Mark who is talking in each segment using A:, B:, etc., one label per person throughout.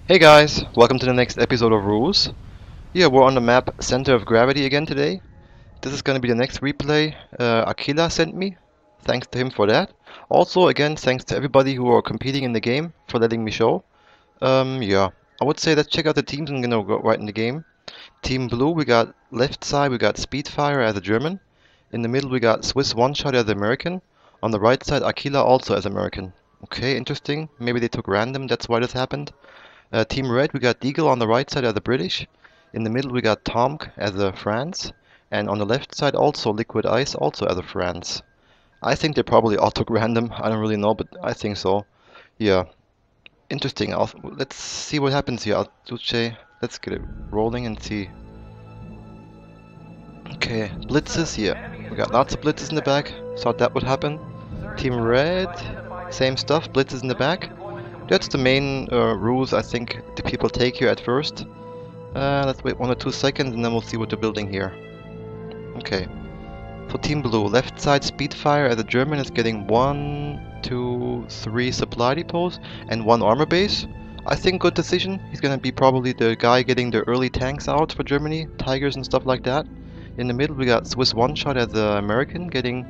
A: Hey guys, welcome to the next episode of RUSE. Yeah, we're on the map Center of Gravity again today. This is going to be the next replay Aquilla sent me. Thanks to him for that. Also, again, thanks to everybody who are competing in the game for letting me show. Yeah, I would say let's check out the teams. I'm gonna go right in the game. Team Blue, we got left side, we got Speedfire as a German. In the middle, we got Swiss One Shot as American. On the right side, Aquilla also as American. Okay, interesting. Maybe they took random, that's why this happened. Team Red, we got Deagle on the right side as the British. In the middle, we got Tomg as the France. And on the left side, also Liquid Ice, also as a France. I think they probably all took random. I don't really know, but I think so. Yeah, interesting. Let's see what happens here. Let's get it rolling and see. Okay, blitzes. Yeah, we got lots of blitzes in the back. Thought that would happen. Team Red, same stuff. Blitzes in the back. That's the main rules I think the people take here at first. Let's wait 1 or 2 seconds and then we'll see what they're building here. Okay. For Team Blue, left side Speedfire as a German is getting 1, 2, 3 supply depots and 1 armor base. I think good decision. He's gonna be probably the guy getting the early tanks out for Germany, Tigers and stuff like that. In the middle we got Swiss One Shot as the American getting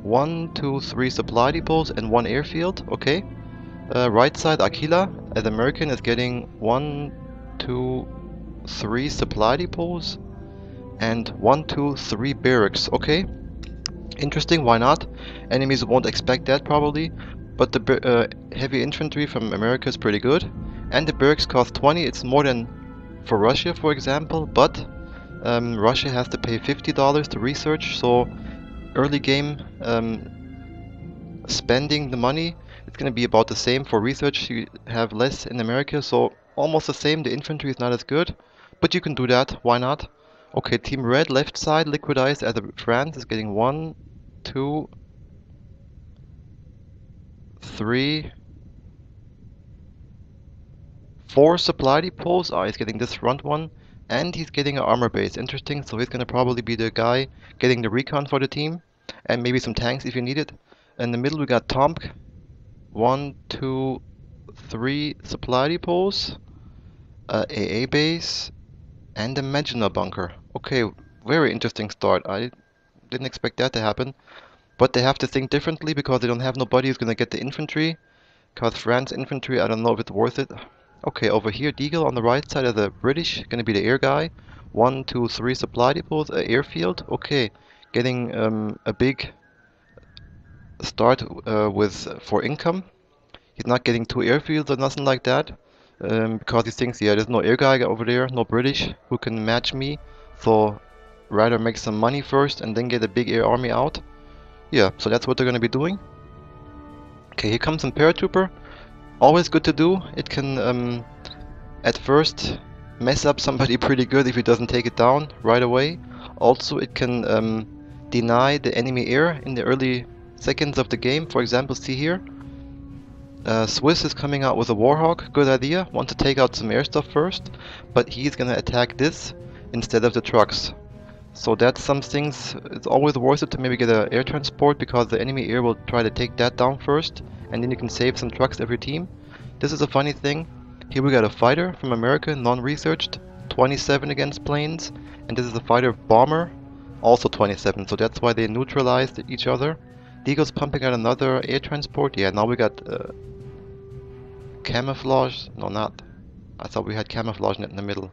A: 1, 2, 3 supply depots and 1 airfield. Okay. Right side Aquilla as American is getting 1, 2, 3 supply depots and 1, 2, 3 barracks. Okay, interesting. Why not? Enemies won't expect that probably, but the heavy infantry from America is pretty good, and the barracks cost 20. It's more than for Russia, for example, but Russia has to pay $50 to research. So early game spending the money, it's going to be about the same. For research you have less in America, so almost the same. The infantry is not as good, but you can do that, why not? Okay, Team Red, left side, Liquid Ice as a France is getting 1, 2, 3, 4 supply depots. He's getting this front one, and he's getting an armor base. Interesting, so he's going to probably be the guy getting the recon for the team, and maybe some tanks if you need it. In the middle we got Tomk. 1, 2, 3 supply depots, AA base, and a Magina bunker. Okay, very interesting start. I didn't expect that to happen. But they have to think differently because they don't have nobody who's gonna get the infantry. Because France infantry, I don't know if it's worth it. Okay, over here, Deagle on the right side of the British, gonna be the air guy. 1, 2, 3 supply depots, airfield. Okay, getting a big start for income. He's not getting 2 airfields or nothing like that, because he thinks, yeah, there's no air guy over there, no British who can match me, so rather make some money first and then get a big air army out. Yeah, so that's what they're gonna be doing. Okay, here comes some paratrooper. Always good to do. It can at first mess up somebody pretty good if he doesn't take it down right away. Also it can deny the enemy air in the early seconds of the game. For example, see here, Swiss is coming out with a Warhawk. Good idea. Want to take out some air stuff first, but he's gonna attack this instead of the trucks. So that's some things. It's always worth it to maybe get an air transport because the enemy air will try to take that down first, and then you can save some trucks every team. This is a funny thing. Here we got a fighter from America, non-researched, 27 against planes, and this is a fighter bomber, also 27. So that's why they neutralized each other. Deagle's pumping out another air transport. Yeah, now we got camouflage. No, not. I thought we had camouflage in the middle.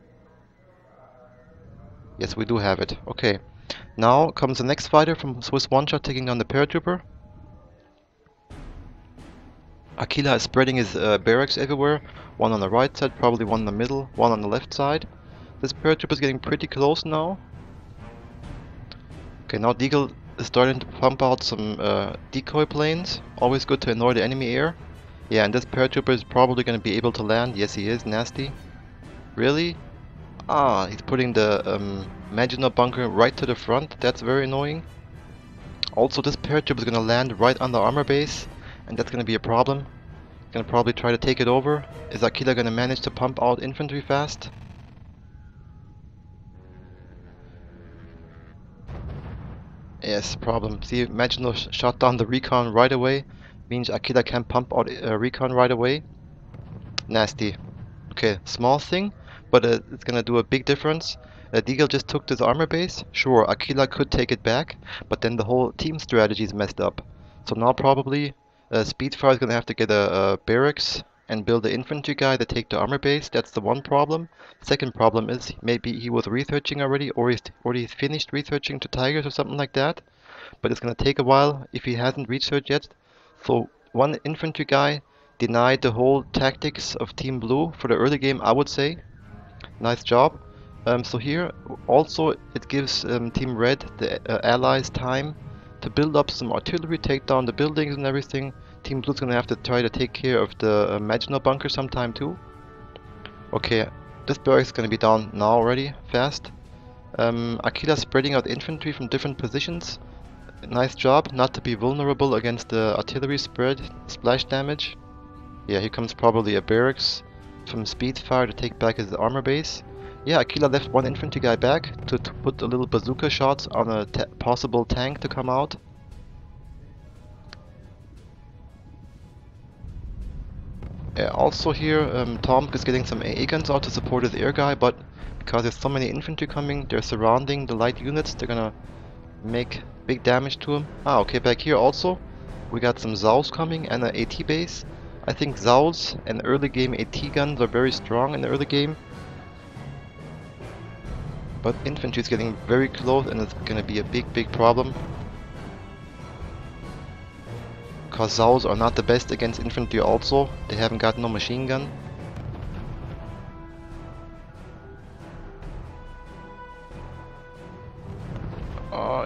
A: Yes, we do have it. Okay. Now comes the next fighter from Swiss One Shot taking on the paratrooper. Aquilla is spreading his barracks everywhere. 1 on the right side, probably 1 in the middle, 1 on the left side. This paratrooper is getting pretty close now. Okay, now Deagle is starting to pump out some decoy planes. Always good to annoy the enemy air. Yeah, and this paratrooper is probably going to be able to land. Yes, he is. Nasty. Really? Ah, he's putting the Magina bunker right to the front. That's very annoying. Also, this paratrooper is going to land right on the armor base, and that's going to be a problem. Going to probably try to take it over. Is Aquilla going to manage to pump out infantry fast? Yes, problem. See, Magina shot down the recon right away. Means Aquilla can pump out recon right away. Nasty. Okay, small thing, but it's gonna do a big difference. Deagle just took this armor base. Sure, Aquilla could take it back, but then the whole team strategy is messed up. So now probably Speedfire is gonna have to get a barracks and build the infantry guy to take the armor base. That's the one problem. Second problem is maybe he was researching already, or he's finished researching to tigers or something like that. But it's gonna take a while if he hasn't researched yet. So one infantry guy denied the whole tactics of Team Blue for the early game, I would say. Nice job. So here also it gives Team Red, the allies, time to build up some artillery, take down the buildings and everything. Team Blue's gonna have to try to take care of the Maginot bunker sometime too. Okay, this barracks is gonna be down now already, fast. Aquila spreading out infantry from different positions. Nice job, not to be vulnerable against the artillery splash damage. Yeah, here comes probably a barracks from Speedfire to take back his armor base. Yeah, Aquila left one infantry guy back to put a little bazooka shots on a possible tank to come out. Yeah, also here, Tom is getting some AA guns out to support his air guy, but because there's so many infantry coming, they're surrounding the light units, they're gonna make big damage to him. Ah, okay, back here also, we got some Zaus coming and an AT base. I think Zaus and early game AT guns are very strong in the early game. But infantry is getting very close and it's gonna be a big problem. Cause Zaus are not the best against infantry also. They haven't got no machine gun.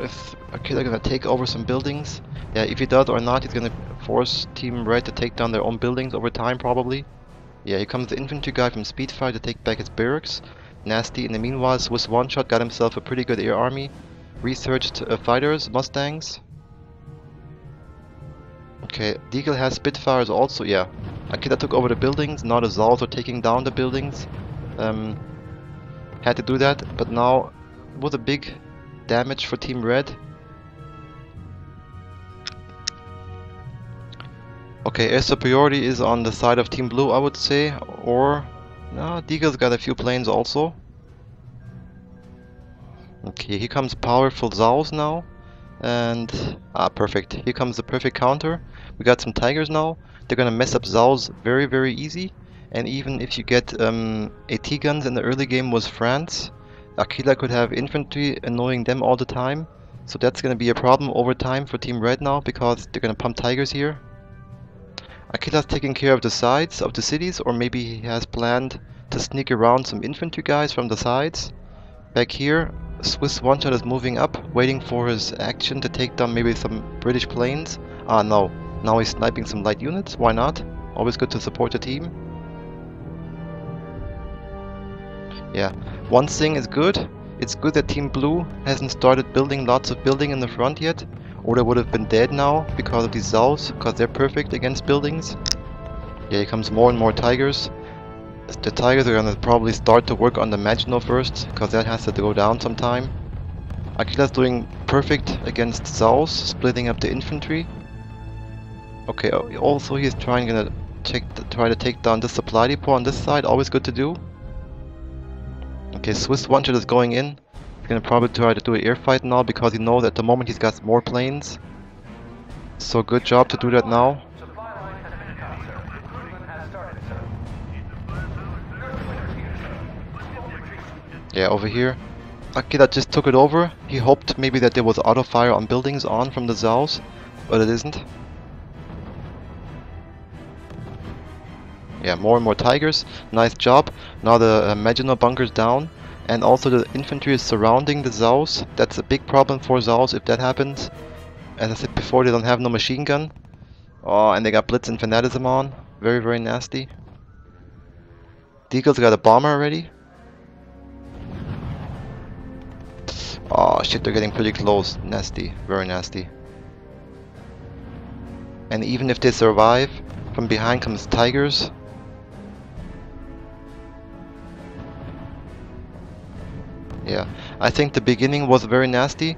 A: Is Aquila gonna take over some buildings? Yeah, if he does or not, he's gonna force Team Red to take down their own buildings over time probably. Yeah, here comes the infantry guy from Speedfire to take back his barracks. Nasty. In the meanwhile, Swiss one-shot got himself a pretty good air army. Researched fighters, Mustangs. Okay, Deagle has Spitfires also, yeah. Aquila took over the buildings, now the Zaus are taking down the buildings. Had to do that, but now it was a big damage for Team Red. Okay, air superiority is on the side of Team Blue, I would say, or... no, Deagle's got a few planes also. Okay, here comes powerful Zaus now. And... perfect. Here comes the perfect counter. We got some Tigers now. They're gonna mess up Zaus very easy. And even if you get AT guns in the early game was France, Aquila could have infantry annoying them all the time. So that's gonna be a problem over time for Team Red now, because they're gonna pump Tigers here. Aquila's taking care of the sides of the cities, or maybe he has planned to sneak around some infantry guys from the sides. Back here, Swiss one-shot is moving up, waiting for his action to take down maybe some British planes. Ah no, now he's sniping some light units, why not? Always good to support the team. Yeah, one thing is good. It's good that Team Blue hasn't started building lots of building in the front yet, or they would have been dead now because of these Zaus, because they're perfect against buildings. Yeah, here comes more and more Tigers. The Tigers are gonna probably start to work on the Maginot first, because that has to go down sometime. Aquila's doing perfect against Zaus, splitting up the infantry. Okay, also he's try to take down the supply depot on this side, always good to do. Okay, Swiss one-shot is going in. He's gonna probably try to do an air fight now because he knows at the moment he's got more planes. So good job to do that now. Yeah, over here. Aquila just took it over. He hoped maybe that there was auto fire on buildings on from the Zaus, but it isn't. Yeah, more and more Tigers. Nice job. Now the Maginot bunker's down. And also the infantry is surrounding the Zaus. That's a big problem for Zaus if that happens. As I said before, they don't have no machine gun. Oh, and they got Blitz and Fanatism on. Very nasty. Deagle's got a bomber already. Oh shit, they're getting pretty close. Nasty. Very nasty. And even if they survive, from behind comes Tigers. Yeah, I think the beginning was very nasty.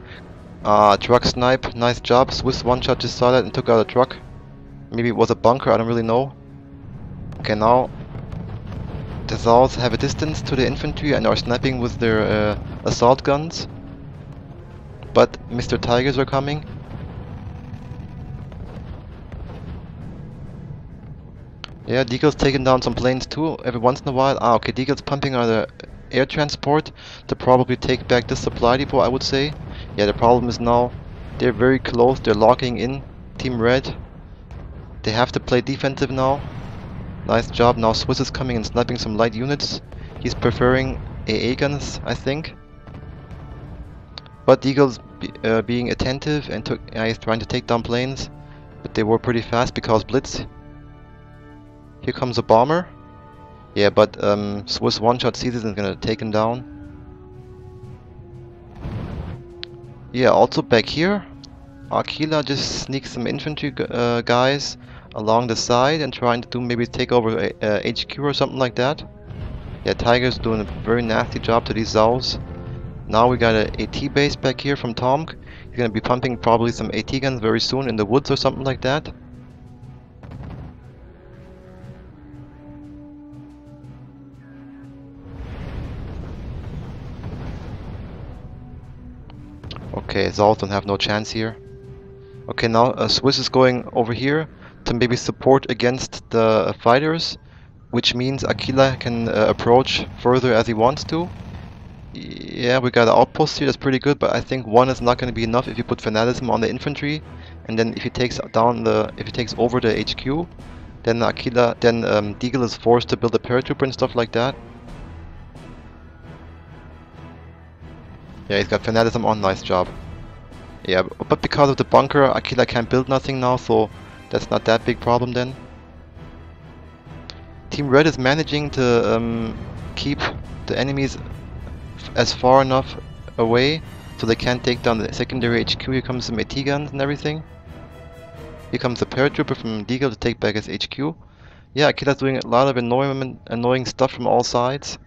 A: Truck snipe, nice job. Swiss one-shot just saw that and took out a truck. Maybe it was a bunker, I don't really know. Okay, now The Zaws have a distance to the infantry and are sniping with their assault guns. But Mr. Tigers are coming. Yeah, Deagle's taking down some planes too every once in a while. Ah, okay, Deagle's pumping on the air transport to probably take back this supply depot, I would say. Yeah, the problem is now they're very close, they're locking in Team Red. They have to play defensive now. Nice job. Now Swiss is coming and sniping some light units. He's preferring AA guns, I think. But Deagle's being attentive and he's trying to take down planes. But they were pretty fast because Blitz. Here comes a bomber. Yeah, but Swiss one-shot sees it and is gonna take him down. Yeah, also back here, Aquilla just sneaks some infantry guys along the side and trying to maybe take over HQ or something like that. Yeah, Tiger's doing a very nasty job to these Zaws. Now we got a AT base back here from Tomg. He's gonna be pumping probably some AT guns very soon in the woods or something like that. Okay, Zaws don't have no chance here. Okay, now Swiss is going over here to maybe support against the fighters, which means Aquilla can approach further as he wants to. Yeah, we got an outpost here, that's pretty good, but I think one is not going to be enough if you put fanaticism on the infantry, and then if he takes over the HQ, then Deagle is forced to build a paratrooper and stuff like that. Yeah, he's got fanaticism on, nice job. Yeah, but because of the bunker, Aquilla can't build nothing now, so that's not that big problem then. Team Red is managing to keep the enemies as far enough away so they can't take down the secondary HQ. Here comes some AT guns and everything. Here comes the paratrooper from Deagle to take back his HQ. Yeah, Aquilla's doing a lot of annoying stuff from all sides.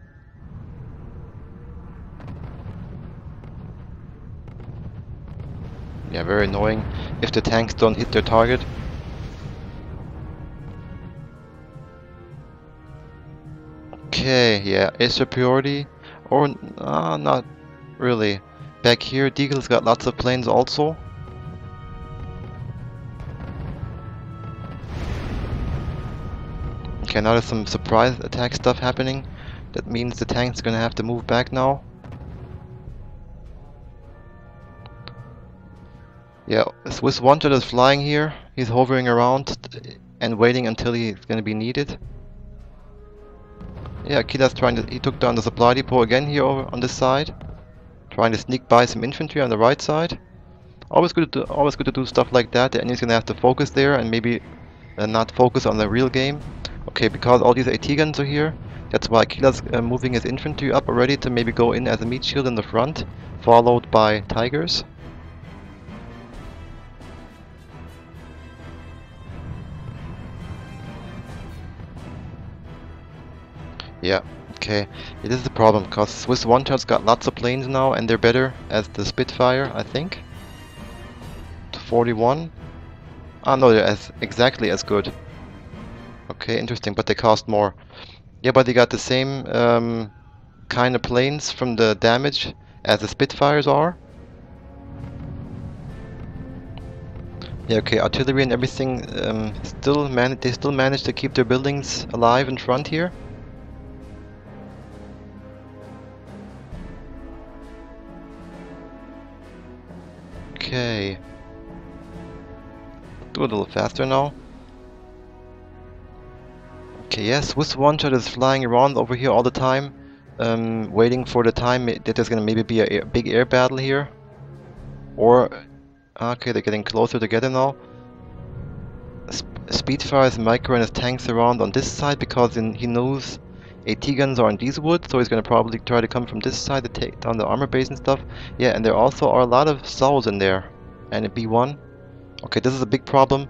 A: Yeah, very annoying if the tanks don't hit their target. Okay, yeah, air superiority, or not really. Back here, Deagle's got lots of planes also. Okay, now there's some surprise attack stuff happening. That means the tank's gonna have to move back now. Yeah, Swiss one-shot is flying here. He's hovering around and waiting until he's gonna be needed. Yeah, Aquilla's he took down the supply depot again here over on this side. Trying to sneak by some infantry on the right side. Always good to do stuff like that. The enemy's gonna have to focus there and maybe not focus on the real game. Okay, because all these AT guns are here, that's why Aquilla's moving his infantry up already to maybe go in as a meat shield in the front, followed by Tigers. Yeah, okay. Yeah, this is the problem, because Swiss one-shots got lots of planes now, and they're better as the Spitfire, I think. 41. Ah, no, they're exactly as good. Okay, interesting, but they cost more. Yeah, but they got the same kind of planes from the damage as the Spitfires are. Yeah, okay, artillery and everything they still manage to keep their buildings alive in front here. Okay. Do a little faster now. Okay, yes, Swiss one-shot is flying around over here all the time, waiting for the time that there's gonna maybe be a big air battle here. Or, okay, they're getting closer together now. Speedfire is microing his tanks around on this side because he knows AT guns are in these woods, so he's gonna probably try to come from this side to take down the armor base and stuff. Yeah, and there also are a lot of Zaws in there, and a B1. Okay, this is a big problem.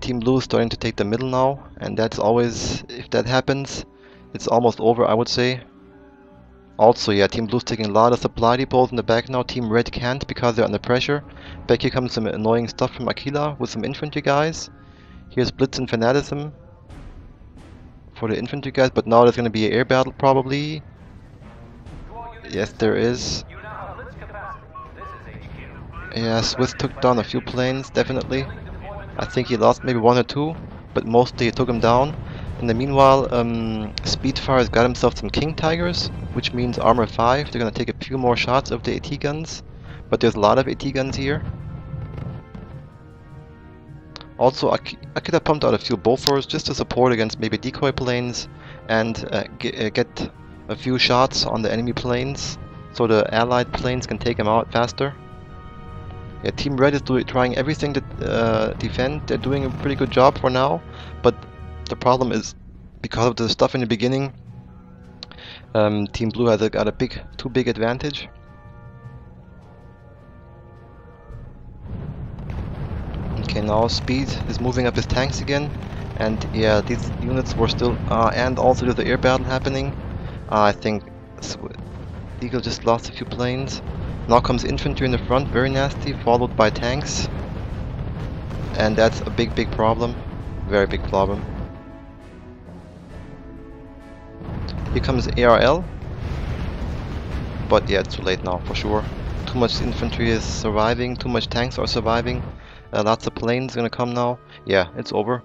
A: Team Blue is starting to take the middle now, and that's always, if that happens, it's almost over, I would say. Also, yeah, Team Blue's taking a lot of supply depots in the back now. Team Red can't because they're under pressure. Back here comes some annoying stuff from Aquilla with some infantry guys. Here's Blitz and Fanaticism. for the infantry guys, but now there's gonna be an air battle probably. Yes, there is. Yeah, Swiss took down a few planes, definitely. I think he lost maybe one or two, but mostly he took him down. In the meanwhile, Speedfire's got himself some King Tigers, which means armor 5. They're gonna take a few more shots of the AT guns, but there's a lot of AT guns here. Also, Aquilla pumped out a few Bofors just to support against maybe decoy planes and get a few shots on the enemy planes, so the allied planes can take them out faster. Yeah, Team Red is trying everything to defend. They're doing a pretty good job for now, but the problem is because of the stuff in the beginning, Team Blue has got a too big advantage. Okay, now Speed is moving up his tanks again, and yeah, these units were still, and also there's the air battle happening. I think Deagle just lost a few planes. Now comes infantry in the front, very nasty, followed by tanks. And that's a big problem. Very big problem. Here comes ARL. But yeah, it's too late now, for sure. Too much infantry is surviving, too much tanks are surviving. Lots of planes gonna come now. Yeah, it's over.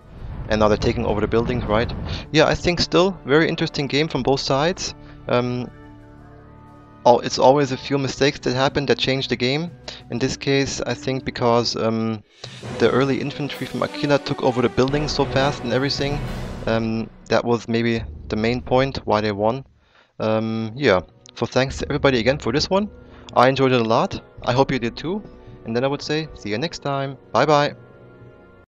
A: And now they're taking over the buildings, right? Yeah, I think still, very interesting game from both sides. It's always a few mistakes that happen that change the game. In this case, I think because the early infantry from Aquilla took over the buildings so fast and everything, that was maybe the main point why they won. Yeah, so thanks to everybody again for this one. I enjoyed it a lot. I hope you did too. And then I would say, see you next time. Bye bye.